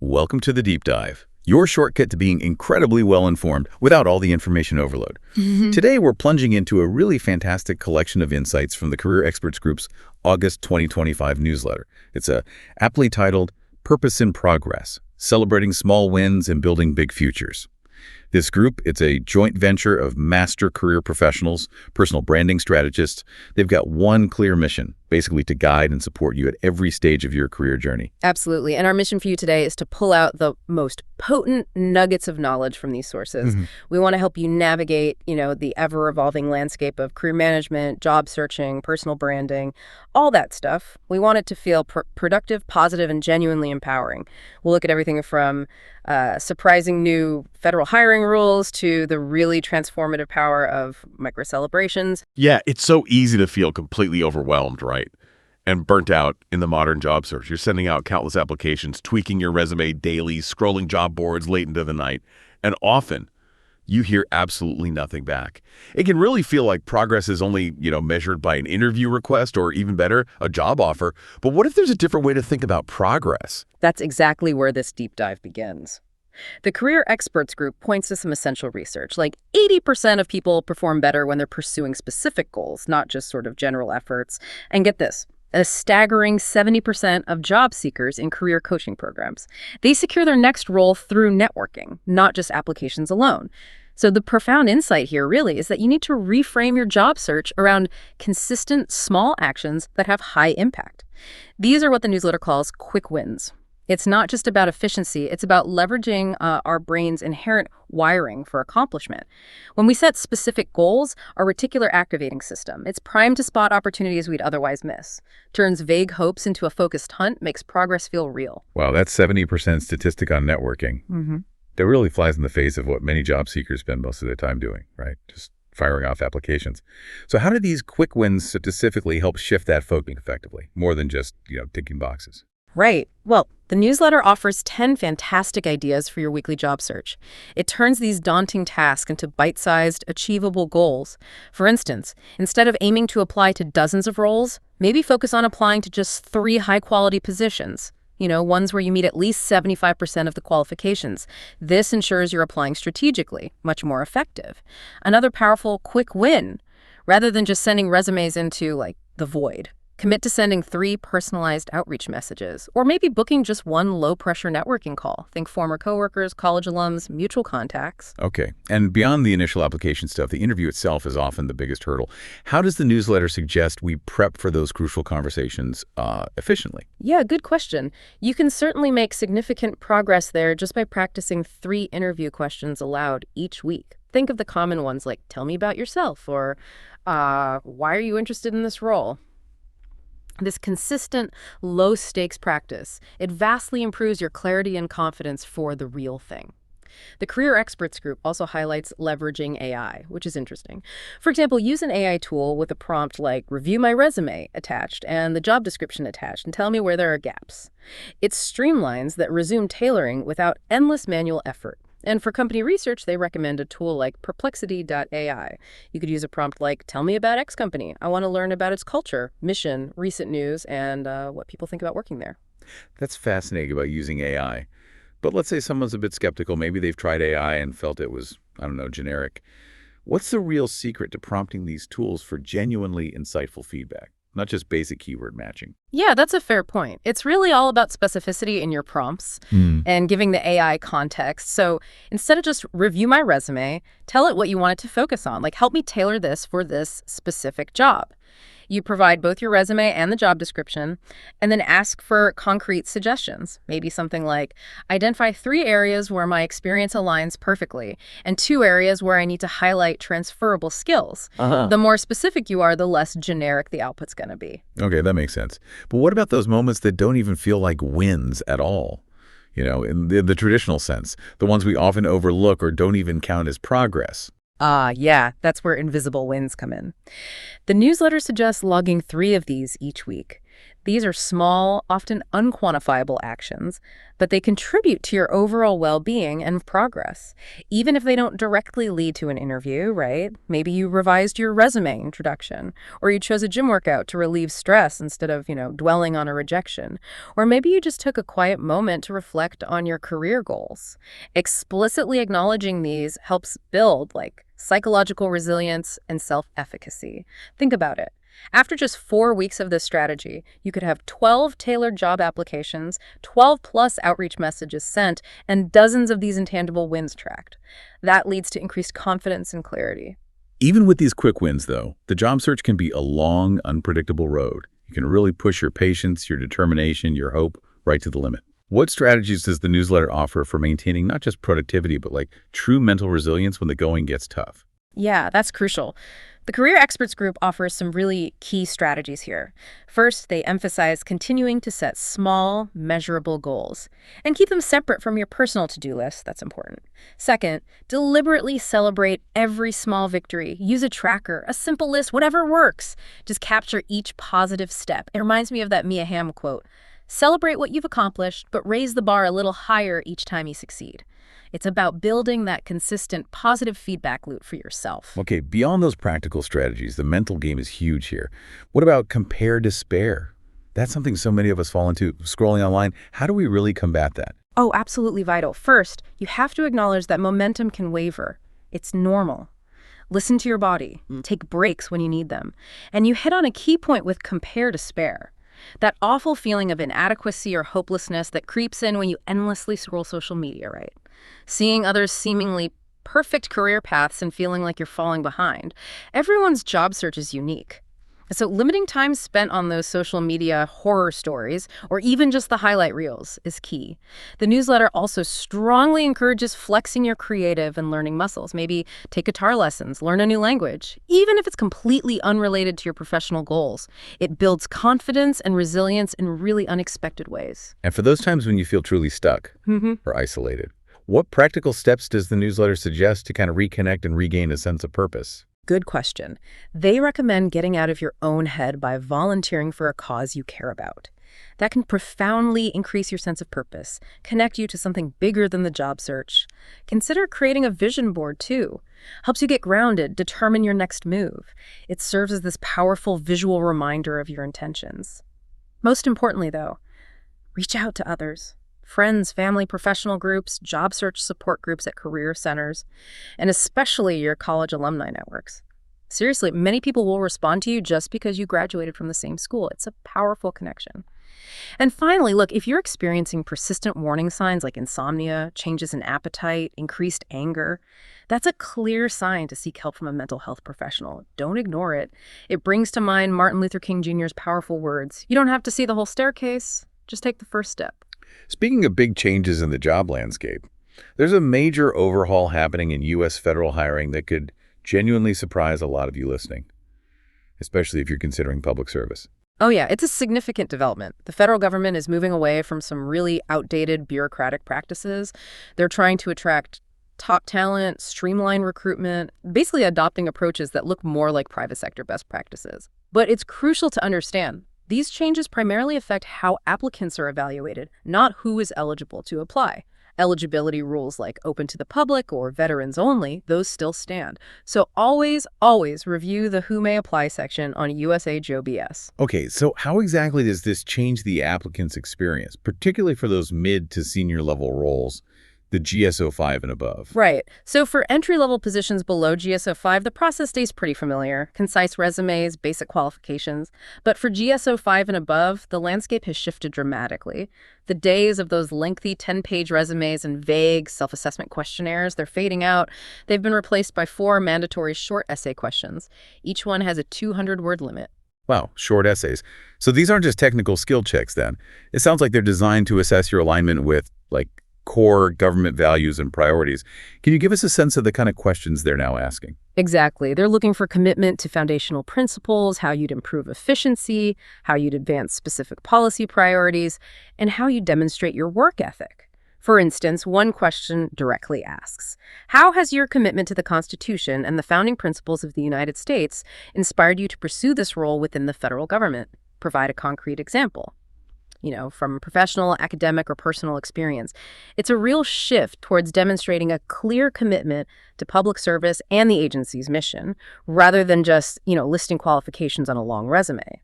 Welcome to the Deep Dive, your shortcut to being incredibly well-informed without all the information overload. Today, we're plunging into a really fantastic collection of insights from the Career Experts Group's August 2025 newsletter. It's aptly titled Purpose in Progress, Celebrating Small Wins and Building Big Futures. This group, it's a joint venture of master career professionals, personal branding strategists. They've got one clear mission, basically to guide and support you at every stage of your career journey. Absolutely. And our mission for you today is to pull out the most potent nuggets of knowledge from these sources. We want to help you navigate, the ever-evolving landscape of career management, job searching, personal branding, all that stuff. We want it to feel productive, positive, and genuinely empowering. We'll look at everything from surprising new federal hiring rules to the really transformative power of micro-celebrations. Yeah, it's so easy to feel completely overwhelmed, right? And burnt out in the modern job search. You're sending out countless applications, tweaking your resume daily, scrolling job boards late into the night, and often you hear absolutely nothing back. It can really feel like progress is only, measured by an interview request or even better, a job offer. But what if there's a different way to think about progress? That's exactly where this deep dive begins. The Career Experts Group points to some essential research. Like 80% of people perform better when they're pursuing specific goals, not just sort of general efforts. And get this, a staggering 70% of job seekers in career coaching programs, they secure their next role through networking, not just applications alone. So the profound insight here really is that you need to reframe your job search around consistent small actions that have high impact. These are what the newsletter calls quick wins. It's not just about efficiency, it's about leveraging our brain's inherent wiring for accomplishment. When we set specific goals, our reticular activating system, it's primed to spot opportunities we'd otherwise miss. Turns vague hopes into a focused hunt, makes progress feel real. Wow, that's 70% statistic on networking. That really flies in the face of what many job seekers spend most of their time doing, right? Just firing off applications. So how do these quick wins specifically help shift that focus effectively, more than just, ticking boxes? Right. Well, the newsletter offers 10 fantastic ideas for your weekly job search. It turns these daunting tasks into bite-sized, achievable goals. For instance, instead of aiming to apply to dozens of roles, maybe focus on applying to just 3 high-quality positions. Ones where you meet at least 75% of the qualifications. This ensures you're applying strategically, much more effective. Another powerful quick win, rather than just sending resumes into, the void. Commit to sending 3 personalized outreach messages, or maybe booking just 1 low-pressure networking call. Think former coworkers, college alums, mutual contacts. Okay. And beyond the initial application stuff, the interview itself is often the biggest hurdle. How does the newsletter suggest we prep for those crucial conversations efficiently? Yeah, good question. You can certainly make significant progress there just by practicing 3 interview questions aloud each week. Think of the common ones like, tell me about yourself, or why are you interested in this role? This consistent, low-stakes practice, it vastly improves your clarity and confidence for the real thing. The Career Experts Group also highlights leveraging AI, which is interesting. For example, use an AI tool with a prompt like, review my resume attached and the job description attached and tell me where there are gaps. It streamlines that resume tailoring without endless manual effort. And for company research, they recommend a tool like perplexity.ai. You could use a prompt like, tell me about X company. I want to learn about its culture, mission, recent news, and what people think about working there. That's fascinating about using AI. But let's say someone's a bit skeptical. Maybe they've tried AI and felt it was, generic. What's the real secret to prompting these tools for genuinely insightful feedback, not just basic keyword matching? Yeah, that's a fair point. It's really all about specificity in your prompts and giving the AI context. So instead of just review my resume, tell it what you want it to focus on. Like, help me tailor this for this specific job. You provide both your resume and the job description, and then ask for concrete suggestions. Maybe something like, identify 3 areas where my experience aligns perfectly, and 2 areas where I need to highlight transferable skills. The more specific you are, the less generic the output's going to be. Okay, that makes sense. But what about those moments that don't even feel like wins at all? In the traditional sense, the ones we often overlook or don't even count as progress. Yeah, that's where invisible wins come in. The newsletter suggests logging 3 of these each week. These are small, often unquantifiable actions, but they contribute to your overall well-being and progress, even if they don't directly lead to an interview, right? Maybe you revised your resume introduction, or you chose a gym workout to relieve stress instead of, dwelling on a rejection. Or maybe you just took a quiet moment to reflect on your career goals. Explicitly acknowledging these helps build, psychological resilience and self-efficacy. Think about it. After just 4 weeks of this strategy, you could have 12 tailored job applications, 12 plus outreach messages sent, and dozens of these intangible wins tracked. That leads to increased confidence and clarity. Even with these quick wins, though, the job search can be a long, unpredictable road. You can really push your patience, your determination, your hope right to the limit. What strategies does the newsletter offer for maintaining not just productivity, but true mental resilience when the going gets tough? Yeah, that's crucial. The Career Experts Group offers some really key strategies here. First, they emphasize continuing to set small, measurable goals and keep them separate from your personal to-do list. That's important. Second, deliberately celebrate every small victory. Use a tracker, a simple list, whatever works. Just capture each positive step. It reminds me of that Mia Hamm quote. Celebrate what you've accomplished, but raise the bar a little higher each time you succeed. It's about building that consistent positive feedback loop for yourself. Okay, beyond those practical strategies, the mental game is huge here. What about compare despair? That's something so many of us fall into scrolling online. How do we really combat that? Oh, absolutely vital. First, you have to acknowledge that momentum can waver. It's normal. Listen to your body. Take breaks when you need them. And you hit on a key point with compare despair. That awful feeling of inadequacy or hopelessness that creeps in when you endlessly scroll social media, right? Seeing others' seemingly perfect career paths and feeling like you're falling behind. Everyone's job search is unique. So limiting time spent on those social media horror stories, or even just the highlight reels, is key. The newsletter also strongly encourages flexing your creative and learning muscles. Maybe take guitar lessons, learn a new language, even if it's completely unrelated to your professional goals. It builds confidence and resilience in really unexpected ways. And for those times when you feel truly stuck or isolated, what practical steps does the newsletter suggest to kind of reconnect and regain a sense of purpose? Good question. They recommend getting out of your own head by volunteering for a cause you care about. That can profoundly increase your sense of purpose, connect you to something bigger than the job search. Consider creating a vision board, too. Helps you get grounded, determine your next move. It serves as this powerful visual reminder of your intentions. Most importantly, though, reach out to others. Friends, family, professional groups, job search support groups at career centers, and especially your college alumni networks. Seriously, many people will respond to you just because you graduated from the same school. It's a powerful connection. And finally, look, if you're experiencing persistent warning signs like insomnia, changes in appetite, increased anger, that's a clear sign to seek help from a mental health professional. Don't ignore it. It brings to mind Martin Luther King Jr.'s powerful words. You don't have to see the whole staircase. Just take the first step. Speaking of big changes in the job landscape, there's a major overhaul happening in U.S. federal hiring that could genuinely surprise a lot of you listening, especially if you're considering public service. Oh yeah, it's a significant development. The federal government is moving away from some really outdated bureaucratic practices. They're trying to attract top talent, streamline recruitment, basically adopting approaches that look more like private sector best practices. But it's crucial to understand these changes primarily affect how applicants are evaluated, not who is eligible to apply. Eligibility rules like open to the public or veterans only, those still stand. So always, always review the Who May Apply section on USA JOBS. Okay, so how exactly does this change the applicant's experience, particularly for those mid to senior level roles, the GSO5 and above? Right. So for entry-level positions below GSO5, the process stays pretty familiar. Concise resumes, basic qualifications. But for GSO5 and above, the landscape has shifted dramatically. The days of those lengthy 10-page resumes and vague self-assessment questionnaires, they're fading out. They've been replaced by 4 mandatory short essay questions. Each one has a 200-word limit. Wow, short essays. So these aren't just technical skill checks then. It sounds like they're designed to assess your alignment with, core government values and priorities. Can you give us a sense of the kind of questions they're now asking? Exactly. They're looking for commitment to foundational principles, how you'd improve efficiency, how you'd advance specific policy priorities, and how you demonstrate your work ethic. For instance, one question directly asks, how has your commitment to the Constitution and the founding principles of the United States inspired you to pursue this role within the federal government? provide a concrete example, from professional, academic, or personal experience. It's a real shift towards demonstrating a clear commitment to public service and the agency's mission, rather than just, listing qualifications on a long resume.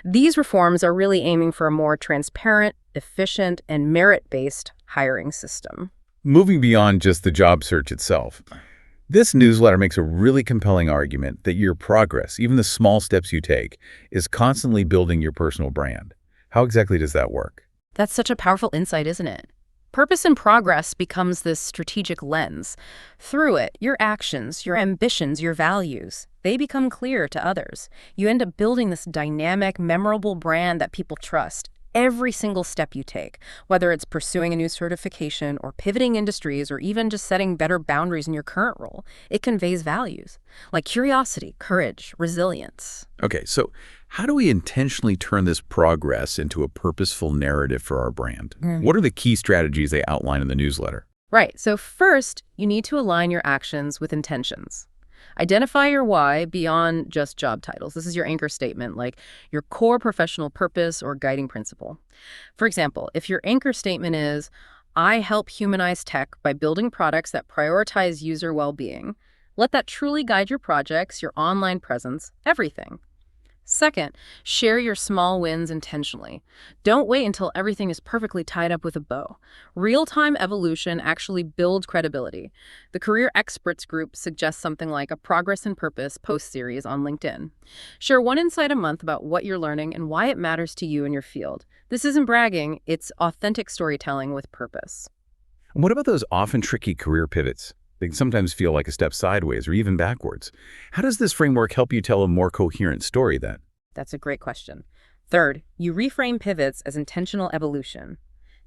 These reforms are really aiming for a more transparent, efficient, and merit-based hiring system. Moving beyond just the job search itself, this newsletter makes a really compelling argument that your progress, even the small steps you take, is constantly building your personal brand. How exactly does that work? That's such a powerful insight, isn't it? Purpose and progress becomes this strategic lens. Through it, your actions, your ambitions, your values, they become clear to others. You end up building this dynamic, memorable brand that people trust. Every single step you take, whether it's pursuing a new certification or pivoting industries or even just setting better boundaries in your current role, it conveys values like curiosity, courage, resilience. Okay, so how do we intentionally turn this progress into a purposeful narrative for our brand? What are the key strategies they outline in the newsletter? Right, so first, you need to align your actions with intentions. Identify your why beyond just job titles. This is your anchor statement, like your core professional purpose or guiding principle. For example, if your anchor statement is, I help humanize tech by building products that prioritize user well-being, let that truly guide your projects, your online presence, everything. Second, share your small wins intentionally. Don't wait until everything is perfectly tied up with a bow. Real-time evolution actually builds credibility. The Career Experts Group suggests something like a Progress and Purpose post series on LinkedIn. Share one insight a month about what you're learning and why it matters to you in your field. This isn't bragging, it's authentic storytelling with purpose. And what about those often tricky career pivots? They can sometimes feel like a step sideways or even backwards. How does this framework help you tell a more coherent story then? That's a great question. Third, you reframe pivots as intentional evolution.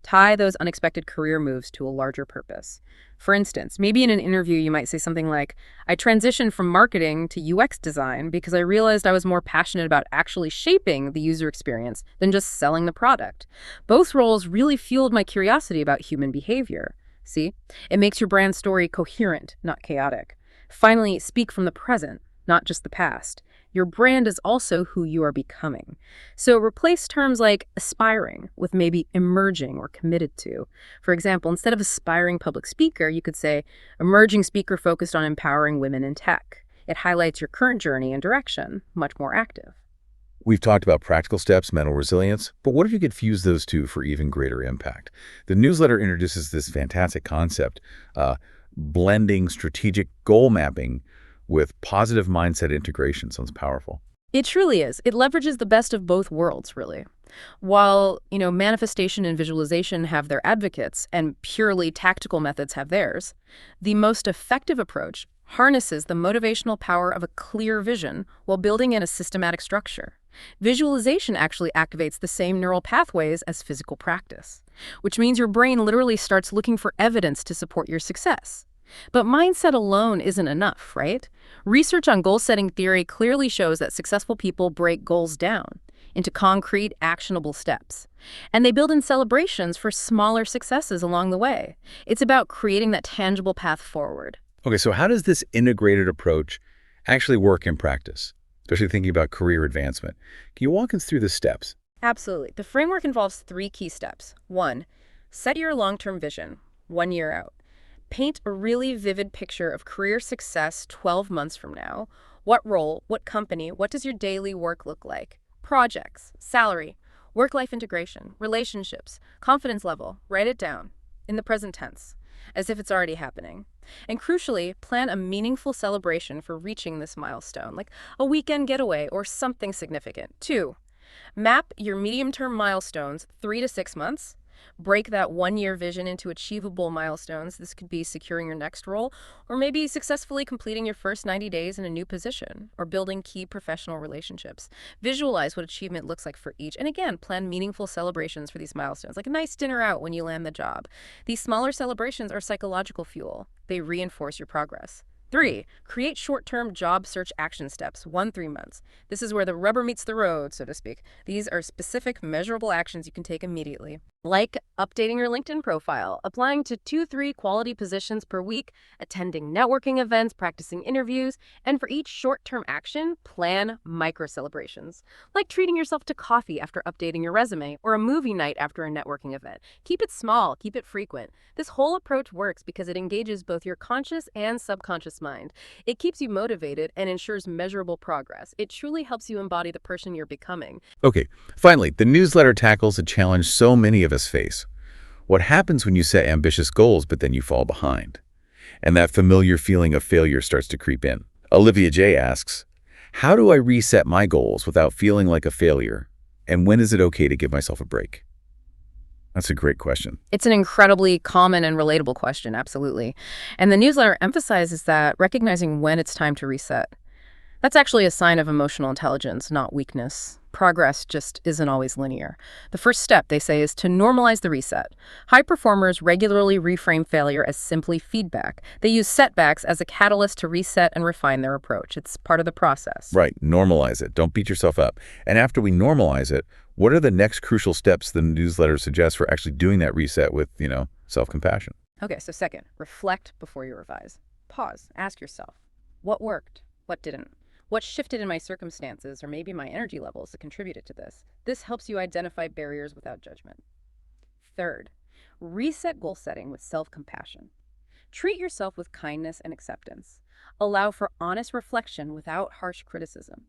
Tie those unexpected career moves to a larger purpose. For instance, maybe in an interview you might say something like, I transitioned from marketing to UX design because I realized I was more passionate about actually shaping the user experience than just selling the product. Both roles really fueled my curiosity about human behavior. See? It makes your brand story coherent, not chaotic. Finally, speak from the present, not just the past. Your brand is also who you are becoming. So replace terms like aspiring with maybe emerging or committed to. For example, instead of aspiring public speaker, you could say emerging speaker focused on empowering women in tech. It highlights your current journey and direction, much more active. We've talked about practical steps, mental resilience, but what if you could fuse those two for even greater impact? The newsletter introduces this fantastic concept, blending strategic goal mapping with positive mindset integration. Sounds powerful. It truly is. It leverages the best of both worlds, really. While, manifestation and visualization have their advocates and purely tactical methods have theirs, the most effective approach harnesses the motivational power of a clear vision while building in a systematic structure. Visualization actually activates the same neural pathways as physical practice, which means your brain literally starts looking for evidence to support your success. But mindset alone isn't enough, right? Research on goal-setting theory clearly shows that successful people break goals down into concrete, actionable steps. And they build in celebrations for smaller successes along the way. It's about creating that tangible path forward. Okay, so how does this integrated approach actually work in practice, especially thinking about career advancement? Can you walk us through the steps? Absolutely. The framework involves 3 key steps. 1, set your long-term vision, 1 year out. Paint a really vivid picture of career success 12 months from now. What role, what company, what does your daily work look like? Projects, salary, work-life integration, relationships, confidence level. Write it down in the present tense, as if it's already happening. And crucially, plan a meaningful celebration for reaching this milestone, like a weekend getaway or something significant. 2, map your medium-term milestones 3 to 6 months. Break that 1-year vision into achievable milestones. This could be securing your next role, or maybe successfully completing your first 90 days in a new position, or building key professional relationships. Visualize what achievement looks like for each. And again, plan meaningful celebrations for these milestones, like a nice dinner out when you land the job. These smaller celebrations are psychological fuel. They reinforce your progress. 3, create short-term job search action steps, 1-3 months. This is where the rubber meets the road, so to speak. These are specific, measurable actions you can take immediately. Like updating your LinkedIn profile, applying to 2-3 quality positions per week, attending networking events, practicing interviews, and for each short-term action, plan micro-celebrations. Like treating yourself to coffee after updating your resume or a movie night after a networking event. Keep it small, keep it frequent. This whole approach works because it engages both your conscious and subconscious mind. It keeps you motivated and ensures measurable progress. It truly helps you embody the person you're becoming. Okay, finally, the newsletter tackles a challenge so many of us face. What happens when you set ambitious goals but then you fall behind? And that familiar feeling of failure starts to creep in. Olivia J. asks, how do I reset my goals without feeling like a failure? And when is it okay to give myself a break? That's a great question. It's an incredibly common and relatable question, absolutely. And the newsletter emphasizes that recognizing when it's time to reset. That's actually a sign of emotional intelligence, not weakness. Progress just isn't always linear. The first step, they say, is to normalize the reset. High performers regularly reframe failure as simply feedback. They use setbacks as a catalyst to reset and refine their approach. It's part of the process. Right, normalize it. Don't beat yourself up. And after we normalize it, what are the next crucial steps the newsletter suggests for actually doing that reset with, self-compassion? Okay, so second, reflect before you revise. Pause. Ask yourself, what worked? What didn't? What shifted in my circumstances or maybe my energy levels that contributed to this? This helps you identify barriers without judgment. Third, reset goal setting with self-compassion. Treat yourself with kindness and acceptance. Allow for honest reflection without harsh criticism.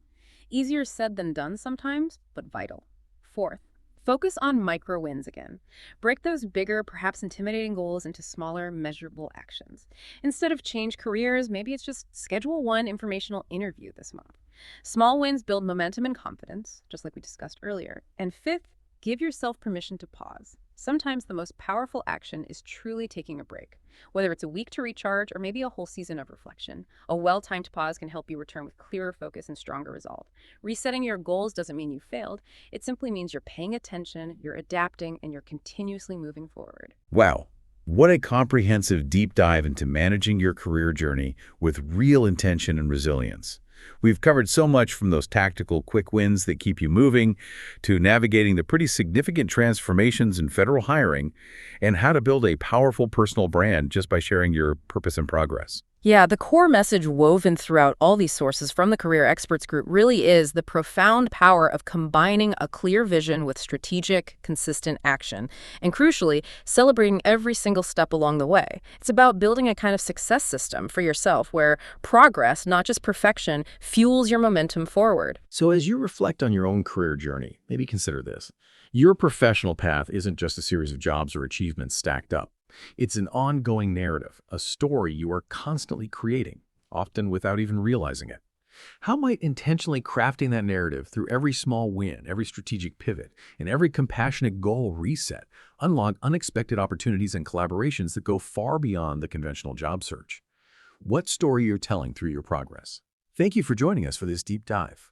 Easier said than done sometimes, but vital. Fourth, focus on micro wins again. Break those bigger, perhaps intimidating goals into smaller, measurable actions. Instead of change careers, maybe it's just schedule one informational interview this month. Small wins build momentum and confidence, just like we discussed earlier. And fifth, give yourself permission to pause. Sometimes the most powerful action is truly taking a break. Whether it's a week to recharge or maybe a whole season of reflection, a well-timed pause can help you return with clearer focus and stronger resolve. Resetting your goals doesn't mean you failed. It simply means you're paying attention, you're adapting, and you're continuously moving forward. Wow, what a comprehensive deep dive into managing your career journey with real intention and resilience. We've covered so much from those tactical quick wins that keep you moving to navigating the pretty significant transformations in federal hiring and how to build a powerful personal brand just by sharing your purpose and progress. Yeah, the core message woven throughout all these sources from the Career Experts Group really is the profound power of combining a clear vision with strategic, consistent action, and crucially, celebrating every single step along the way. It's about building a kind of success system for yourself where progress, not just perfection, fuels your momentum forward. So as you reflect on your own career journey, maybe consider this. Your professional path isn't just a series of jobs or achievements stacked up. It's an ongoing narrative, a story you are constantly creating, often without even realizing it. How might intentionally crafting that narrative through every small win, every strategic pivot, and every compassionate goal reset unlock unexpected opportunities and collaborations that go far beyond the conventional job search? What story you're telling through your progress? Thank you for joining us for this deep dive.